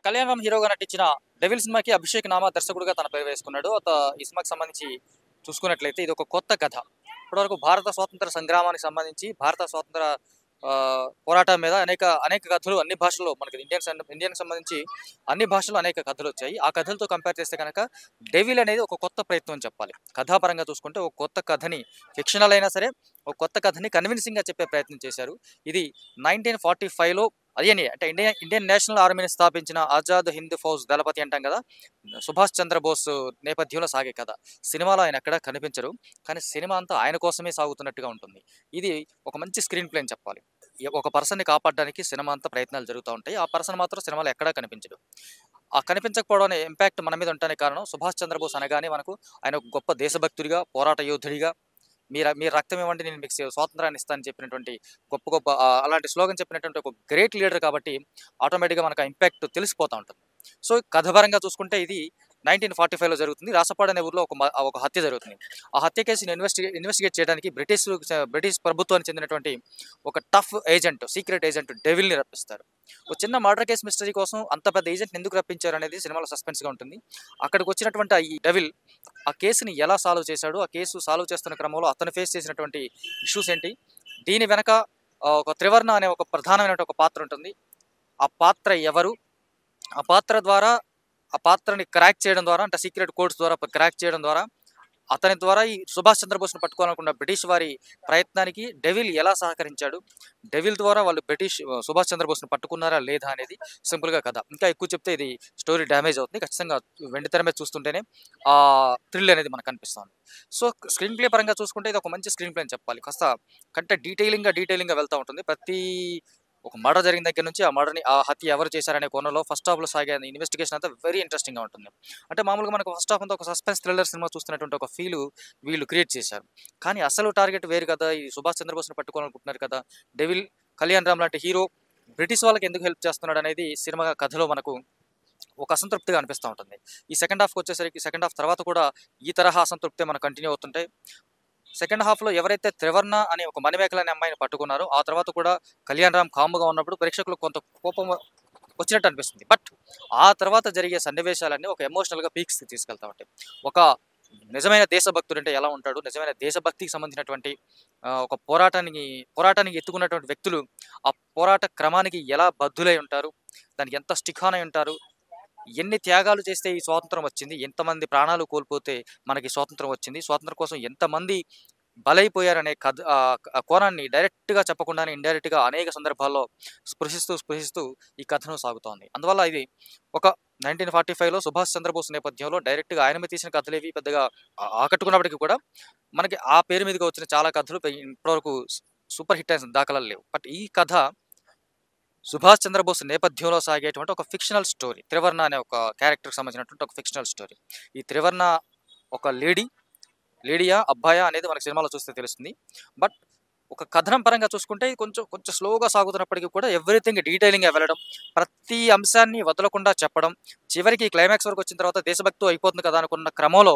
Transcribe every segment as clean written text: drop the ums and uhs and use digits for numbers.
కళ్యాణ్ రామ్ హీరోగా నటించిన డెవిల్ సినిమాకి అభిషేక్ నామా దర్శకుడిగా తన పేరు వేసుకున్నాడు. ఈ సినిమాకి సంబంధించి చూసుకున్నట్లయితే ఇది ఒక కొత్త కథ. ఇప్పటివరకు భారత స్వాతంత్ర సంగ్రామానికి సంబంధించి భారత స్వాతంత్ర పోరాటం మీద అనేక అనేక కథలు అన్ని భాషల్లో మనకి ఇండియన్కి సంబంధించి అన్ని భాషల్లో అనేక కథలు వచ్చాయి. ఆ కథలతో కంపేర్ చేస్తే కనుక డెవిల్ అనేది ఒక కొత్త ప్రయత్నం అని చెప్పాలి. కథాపరంగా చూసుకుంటే ఒక కొత్త కథని ఫిక్షనల్ అయినా సరే ఒక కొత్త కథని కన్విన్సింగ్గా చెప్పే ప్రయత్నం చేశారు. ఇది 1945లో అదేని అంటే ఇండియన్ నేషనల్ ఆర్మీని స్థాపించిన ఆజాద్ హింద్ ఫౌజ్ దళపతి అంటాం కదా, సుభాష్ చంద్రబోస్ నేపథ్యంలో సాగే కథ. సినిమాలో ఆయన ఎక్కడా కనిపించరు, కానీ సినిమా అంతా ఆయన కోసమే సాగుతున్నట్టుగా ఉంటుంది. ఇది ఒక మంచి స్క్రీన్ ప్లే అని చెప్పాలి. ఒక పర్సన్ని కాపాడడానికి సినిమా అంతా ప్రయత్నాలు జరుగుతూ ఉంటాయి. ఆ పర్సన్ మాత్రం సినిమాలో ఎక్కడా కనిపించడు. ఆ కనిపించకపోవడం అనే ఇంపాక్ట్ మన మీద ఉండడానికి కారణం సుభాష్ చంద్రబోస్ అనగానే మనకు ఆయన ఒక గొప్ప దేశభక్తుడిగా, పోరాట యోధుడిగా, మీరు రక్తం ఇవ్వండి నేను మీకు స్వాతంత్రాన్ని ఇస్తానని చెప్పినటువంటి గొప్ప గొప్ప అలాంటి స్లోగన్ చెప్పినటువంటి ఒక గ్రేట్ లీడర్ కాబట్టి ఆటోమేటిక్గా మనకు ఆ ఇంపాక్ట్ తెలిసిపోతూ ఉంటుంది. సో కథపరంగా చూసుకుంటే ఇది 1945లో జరుగుతుంది. రాసపాడు అనే ఊర్లో ఒక హత్య జరుగుతుంది. ఆ హత్య కేసుని ఇన్వెస్టిగేట్ చేయడానికి బ్రిటిష్ ప్రభుత్వానికి చెందినటువంటి ఒక టఫ్ ఏజెంట్, సీక్రెట్ ఏజెంట్ డెవిల్ని రప్పిస్తారు. ఒక చిన్న మర్డర్ కేసు మిస్టరీ కోసం అంత పెద్ద ఏజెంట్ని ఎందుకు రప్పించారు అనేది సినిమాలో సస్పెన్స్గా ఉంటుంది. అక్కడికి వచ్చినటువంటి ఈ డెవిల్ ఆ కేసుని ఎలా సాల్వ్ చేశాడు, ఆ కేసు సాల్వ్ చేస్తున్న క్రమంలో అతను ఫేస్ చేసినటువంటి ఇష్యూస్ ఏంటి, దీని వెనక ఒక త్రివర్ణ అనే ఒక ప్రధానమైన ఒక పాత్ర ఉంటుంది. ఆ పాత్ర ఎవరు, ఆ పాత్ర ద్వారా ఆ పాత్రని క్రాక్ చేయడం ద్వారా, అంటే సీక్రెట్ కోడ్స్ ద్వారా క్రాక్ చేయడం ద్వారా, అతని ద్వారా ఈ సుభాష్ చంద్రబోస్ను పట్టుకోవాలనుకున్న బ్రిటిష్ వారి ప్రయత్నానికి డెవిల్ ఎలా సహకరించాడు, డెవిల్ ద్వారా వాళ్ళు సుభాష్ చంద్రబోస్ను పట్టుకున్నారా లేదా అనేది సింపుల్గా కథ. ఇంకా ఎక్కువ చెప్తే ఇది స్టోరీ డ్యామేజ్ అవుతుంది. ఖచ్చితంగా వెండి తెర మీద చూస్తుంటేనే ఆ థ్రిల్ అనేది మనకు కనిపిస్తుంది. సో స్క్రీన్ ప్లే పరంగా చూసుకుంటే ఇది ఒక మంచి స్క్రీన్ ప్లే అని చెప్పాలి. కాస్త కంటే డీటెయిలింగ్గా వెళ్తూ ఉంటుంది. ఒక మర్డర్ జరిగిన దగ్గర నుంచి ఆ హత్య ఎవరు చేశారనే కోణంలో ఫస్ట్ హాఫ్లో సాగే ఇన్వెస్టిగేషన్ అంతా వెరీ ఇంట్రెస్టింగ్గా ఉంటుంది. అంటే మామూలుగా మనకు ఫస్ట్ హాఫ్ అంతా ఒక సస్పెన్స్ థ్రిల్లర్ సినిమా చూస్తున్నటువంటి ఒక ఫీల్ వీళ్ళు క్రియేట్ చేశారు. కానీ అసలు టార్గెట్ వేరు కదా, ఈ సుభాష్ చంద్రబోస్ని పట్టుకోవాలనుకుంటున్నారు కదా, డెవిల్ కళ్యాణ్ రామ్ లాంటి హీరో బ్రిటిష్ వాళ్ళకి ఎందుకు హెల్ప్ చేస్తున్నాడు అనేది సినిమా కథలో మనకు ఒక అసంతృప్తిగా అనిపిస్తూ ఉంటుంది. ఈ సెకండ్ హాఫ్కి వచ్చేసరికి సెకండ్ హాఫ్ తర్వాత కూడా ఈ తరహా అసంతృప్తి మనకు కంటిన్యూ అవుతుంటాయి. సెకండ్ హాఫ్లో ఎవరైతే త్రివర్ణ అనే ఒక మణిమేకల అనే అమ్మాయిని పట్టుకున్నారో ఆ తర్వాత కూడా కళ్యాణ్ రామ్ కామ్గా ఉన్నప్పుడు ప్రేక్షకులకు కొంత కోపం వచ్చినట్టు అనిపిస్తుంది. బట్ ఆ తర్వాత జరిగే సన్నివేశాలన్నీ ఒక ఎమోషనల్గా పీక్స్కి తీసుకెళ్తా ఉంటాయి. ఒక నిజమైన దేశభక్తుడు అంటే ఎలా ఉంటాడు, నిజమైన దేశభక్తికి సంబంధించినటువంటి ఒక పోరాటానికి ఎత్తుకున్నటువంటి వ్యక్తులు ఆ పోరాట క్రమానికి ఎలా బద్ధులై ఉంటారు, దానికి ఎంత స్టిక్ ఆన్ అయి ఉంటారు, ఎన్ని త్యాగాలు చేస్తే ఈ స్వాతంత్రం వచ్చింది, ఎంతమంది ప్రాణాలు కోల్పోతే మనకి స్వాతంత్రం వచ్చింది, స్వాతంత్రం కోసం ఎంతమంది బలైపోయారనే కోణాన్ని డైరెక్ట్గా చెప్పకుండానే ఇండైరెక్ట్గా అనేక సందర్భాల్లో స్పృశిస్తూ ఈ కథను సాగుతోంది. అందువల్ల ఇది ఒక 1945లో సుభాష్ చంద్రబోస్ నేపథ్యంలో డైరెక్ట్గా ఆయన మీద తీసిన కథలేవి పెద్దగా ఆకట్టుకున్నప్పటికీ కూడా మనకి ఆ పేరు మీదుగా వచ్చిన చాలా కథలు ఇప్పటివరకు సూపర్ హిట్ అయిన దాఖలాలు లేవు. బట్ ఈ కథ సుభాష్ చంద్రబోస్ నేపథ్యంలో సాగేటువంటి ఒక ఫిక్షనల్ స్టోరీ. త్రివర్ణ అనే ఒక క్యారెక్టర్కి సంబంధించినటువంటి ఒక ఫిక్షనల్ స్టోరీ. ఈ త్రివర్ణ ఒక లేడీయా అబ్బాయా అనేది మనకి సినిమాలో చూస్తే తెలుస్తుంది. బట్ ఒక కథనం పరంగా చూసుకుంటే కొంచెం స్లోగా సాగుతున్నప్పటికీ కూడా ఎవ్రీథింగ్ డీటెయిలింగ్గా వెళ్ళడం, ప్రతి అంశాన్ని వదలకుండా చెప్పడం, చివరికి క్లైమాక్స్ వరకు వచ్చిన తర్వాత దేశభక్తి అయిపోతుంది కదా అనుకున్న క్రమంలో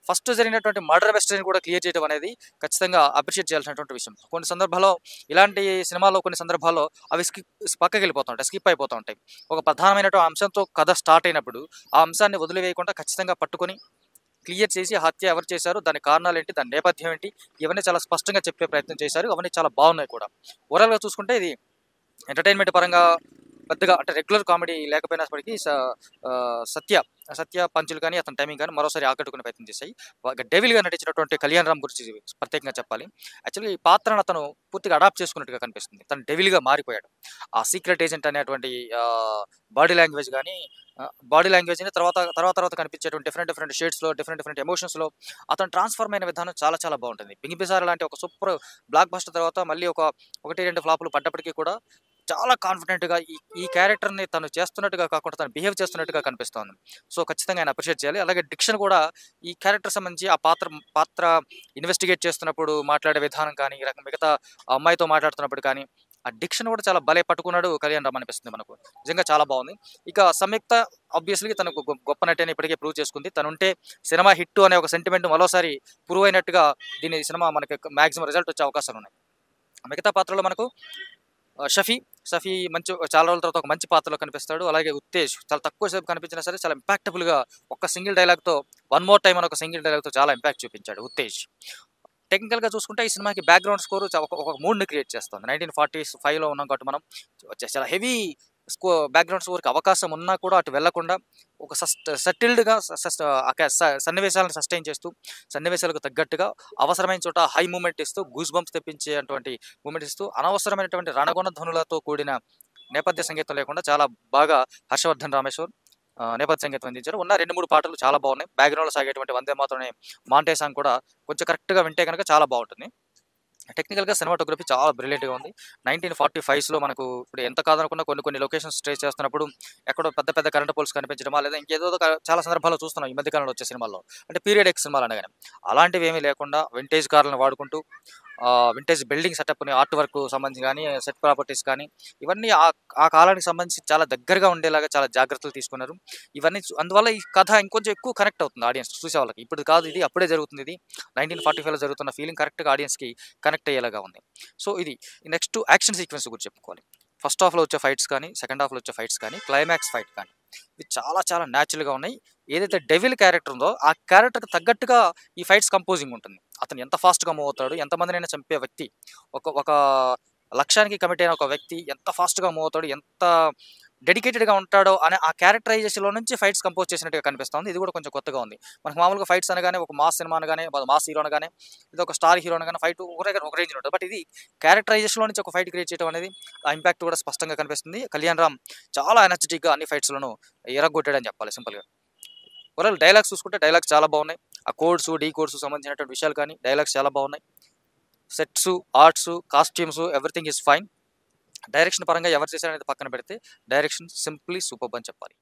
ఫస్ట్ జరిగినటువంటి మర్డర్ వెస్టర్ని కూడా క్లియర్ చేయడం అనేది ఖచ్చితంగా అప్రిషియేట్ చేయాల్సినటువంటి విషయం. కొన్ని సందర్భాల్లో ఇలాంటి సినిమాల్లో కొన్ని సందర్భాల్లో అవి పక్కకి వెళ్ళిపోతూ ఉంటాయి, స్కిప్ అయిపోతూ ఉంటాయి. ఒక ప్రధానమైనటువంటి అంశంతో కథ స్టార్ట్ అయినప్పుడు ఆ అంశాన్ని వదిలివేయకుండా ఖచ్చితంగా పట్టుకొని క్లియర్ చేసి హత్య ఎవరు చేశారు, దాని కారణాలు ఏంటి, దాని నేపథ్యం ఏంటి, ఇవన్నీ చాలా స్పష్టంగా చెప్పే ప్రయత్నం చేశారు. అవన్నీ చాలా బాగున్నాయి కూడా. ఓవరాల్గా చూసుకుంటే ఇది ఎంటర్టైన్మెంట్ పరంగా పెద్దగా అంటే రెగ్యులర్ కామెడీ లేకపోయినప్పటికీ సత్య పంచులు కానీ అతని టైమింగ్ కానీ మరోసారి ఆకట్టుకునే ప్రయత్నం చేశాయి. డెవిల్గా నటించినటువంటి కళ్యాణ్ రామ్ గురించి ప్రత్యేకంగా చెప్పాలి. యాక్చువల్లీ ఈ పాత్రను అతను పూర్తిగా అడాప్ట్ చేసుకున్నట్టుగా కనిపిస్తుంది. తను డెవిల్గా మారిపోయాడు. ఆ సీక్రెట్ ఏజెంట్ అనేటువంటి బాడీ లాంగ్వేజ్ని తర్వాత కనిపించేటువంటి డిఫరెంట్ షేడ్స్లో డిఫరెంట్ ఎమోషన్స్లో అతను ట్రాన్స్ఫార్మ్ అయిన విధానం చాలా చాలా బాగుంటుంది. బింగిబిసార లాంటి ఒక సూపర్ బ్లాక్ బస్టర్ తర్వాత మళ్ళీ ఒకటి రెండు ఫ్లాపులు పడ్డప్పటికీ కూడా చాలా కాన్ఫిడెంట్గా ఈ క్యారెక్టర్ని తను చేస్తున్నట్టుగా కాకుండా తను బిహేవ్ చేస్తున్నట్టుగా కనిపిస్తోంది. సో ఖచ్చితంగా ఆయన అప్రిషియేట్ చేయాలి. అలాగే డిక్షన్ కూడా ఈ క్యారెక్టర్ సంబంధించి ఆ పాత్ర ఇన్వెస్టిగేట్ చేస్తున్నప్పుడు మాట్లాడే విధానం కానీ, ఈ రకం మిగతా అమ్మాయితో మాట్లాడుతున్నప్పుడు కానీ ఆ డిక్షన్ కూడా చాలా భలే పట్టుకున్నాడు కళ్యాణ్ రామ్ అనిపిస్తుంది మనకు. నిజంగా చాలా బాగుంది. ఇక సంయుక్త ఆబ్వియస్లీ తనకు గొప్ప నటి అని ఇప్పటికే ప్రూవ్ చేసుకుంది. తనుంటే సినిమా హిట్ అనే ఒక సెంటిమెంట్ మరోసారి ప్రూవ్ అయినట్టుగా సినిమా మనకి మ్యాక్సిమం రిజల్ట్ వచ్చే అవకాశాలు ఉన్నాయి. మిగతా పాత్రలో మనకు షఫీ, షఫీ మంచి చాలా రోజుల తర్వాత ఒక మంచి పాత్రలో కనిపిస్తాడు. అలాగే ఉత్తేజ్ చాలా తక్కువ సేపు కనిపించినా సరే చాలా ఇంపాక్టబుల్‌గా ఒక సింగిల్ డైలాగ్‌తో 'వన్ మోర్ టైమ్' అని ఒక సింగిల్ డైలాగ్‌తో చాలా ఇంపాక్ట్ చూపించాడు ఉత్తేజ్. టెక్నికల్‌గా చూసుకుంటే ఈ సినిమాకి బ్యాక్‌గ్రౌండ్ స్కోర్ ఒక మూడ్‌ని క్రియేట్ చేస్తుంది. 1945లో ఉన్నాం కాబట్టి మనం చాలా హెవీ బ్యాక్‌గ్రౌండ్ స్కోర్‌కి అవకాశం ఉన్నా కూడా అటు వెళ్ళకుండా ఒక సెటిల్డ్‌గా సన్నివేశాలను సస్టైన్ చేస్తూ, సన్నివేశాలకు తగ్గట్టుగా అవసరమైన చోట హై మూవ్‌మెంట్ ఇస్తూ, గూస్ బంప్స్ తెప్పించేటువంటి మూవ్‌మెంట్ ఇస్తూ, అనవసరమైనటువంటి రణగొణ ధ్వనులతో కూడిన నేపథ్య సంగీతం లేకుండా చాలా బాగా హర్షవర్ధన్ రామేశ్వర్ నేపథ్య సంగీతం అందించారు. ఉన్న 2, 3 పాటలు చాలా బాగున్నాయి. బ్యాక్‌గ్రౌండ్‌లో సాగేటువంటి 'వందే మాతరం' అనే మాంటే సాంగ్ కూడా కొంచెం కరెక్ట్‌గా వింటే గనక చాలా బావుంటుంది. టెక్నికల్‌గా సినిమాటోగ్రఫీ చాలా బ్రిలియంట్‌గా ఉంది. 1945స్‌లో మనకు ఇప్పుడు ఎంత కాదనుకున్నా కొన్ని కొన్ని లొకేషన్స్ ట్రేస్ చేస్తున్నప్పుడు ఎక్కడో పెద్ద పెద్ద కరెంట్ పోల్స్ కనిపించడమా, లేదా ఇంకేదో చాలా సందర్భాల్లో చూస్తున్నాం ఈ మధ్య కాలంలో వచ్చే సినిమాల్లో. అంటే పీరియడ్ ఎక్స్ సినిమాలు అనగానే. అలాంటివేమీ లేకుండా వింటేజ్ కార్లను వాడుకుంటూ వింటేజ్ బిల్డింగ్ సెటప్‌ని ఆర్ట్ వర్క్ సంబంధించి గానీ, సెట్ ప్రాపర్టీస్ కానీ ఇవన్నీ ఆ కాలానికి సంబంధించి చాలా దగ్గరగా ఉండేలాగా చాలా జాగ్రత్తలు తీసుకున్నారు. ఇవన్నీ అందువల్ల ఈ కథ ఇంకొంచెం ఎక్కువ కనెక్ట్ అవుతుంది ఆడియన్స్ చూసేవాళ్ళకి. ఇప్పుడు కాదు ఇది అప్పుడే జరుగుతుంది ఇది. 1945లో జరుగుతున్న ఫీలింగ్ కరెక్ట్‌గా ఆడియన్స్‌కి కనెక్ట్ అయ్యేలాగా ఉంది. సో ఇది నెక్స్ట్ యాక్షన్ సీక్వెన్స్ గురించి చెప్పుకోవాలి. ఫస్ట్ హాఫ్‌లో వచ్చే ఫైట్స్ కానీ, సెకండ్ హాఫ్‌లో వచ్చే ఫైట్స్ కానీ, క్లైమాక్స్ ఫైట్ కానీ ఇవి చాలా చాలా న్యాచురల్‌గా ఉన్నాయి. ఏదైతే డెవిల్ క్యారెక్టర్ ఉందో ఆ క్యారెక్టర్‌కి తగ్గట్టుగా ఈ ఫైట్స్ కంపోజింగ్ ఉంటుంది. అతను ఎంత ఫాస్ట్‌గా మూవ్ అవుతాడు, ఎంతమందినైనా చంపే వ్యక్తి, ఒక ఒక లక్ష్యానికి కమిట్ అయిన ఒక వ్యక్తి ఎంత ఫాస్ట్‌గా మూవ్ అవుతాడు, ఎంత డెడికేటెడ్‌గా ఉంటాడో అనే ఆ క్యారెక్టరైజేషన్‌లో నుంచి ఫైట్స్ కంపోజ్ చేసినట్టుగా కనిపిస్తుంది. ఇది కూడా కొంచెం కొత్తగా ఉంది. మనకు మామూలుగా ఫైట్స్ అనగానే ఒక మాస్ సినిమా అనగానే మాస్ హీరో అనగానే లేదా ఒక స్టార్ హీరో అనగానే ఫైట్ ఒక రేంజ్‌లో ఉంటుంది. బట్ ఇది క్యారెక్టరైజేషన్‌లో నుంచి ఒక ఫైట్ క్రియేట్ చేయడం అనేది ఆ ఇంపాక్ట్ కూడా స్పష్టంగా కనిపిస్తుంది. కళ్యాణ్ రామ్ చాలా ఎనర్జిటిక్‌గా అన్ని ఫైట్స్‌లోనూ ఇరగ్గొట్టాడని చెప్పాలి సింపుల్‌గా. ఓవరాల్ డైలాగ్స్ చూసుకుంటే డైలాగ్స్ చాలా బాగున్నాయి. ఆ కోడ్స్, డీకోడ్స్ సంబంధించినటువంటి విషయాలు కానీ డైలాగ్స్ చాలా బాగున్నాయి. Sets, arts, costumes everything is fine. Direction పరంగా ఎవరు చేశారనేది పక్కన పెడితే డైరెక్షన్ సింప్లీ సూపర్బ్ అని చెప్పాలి.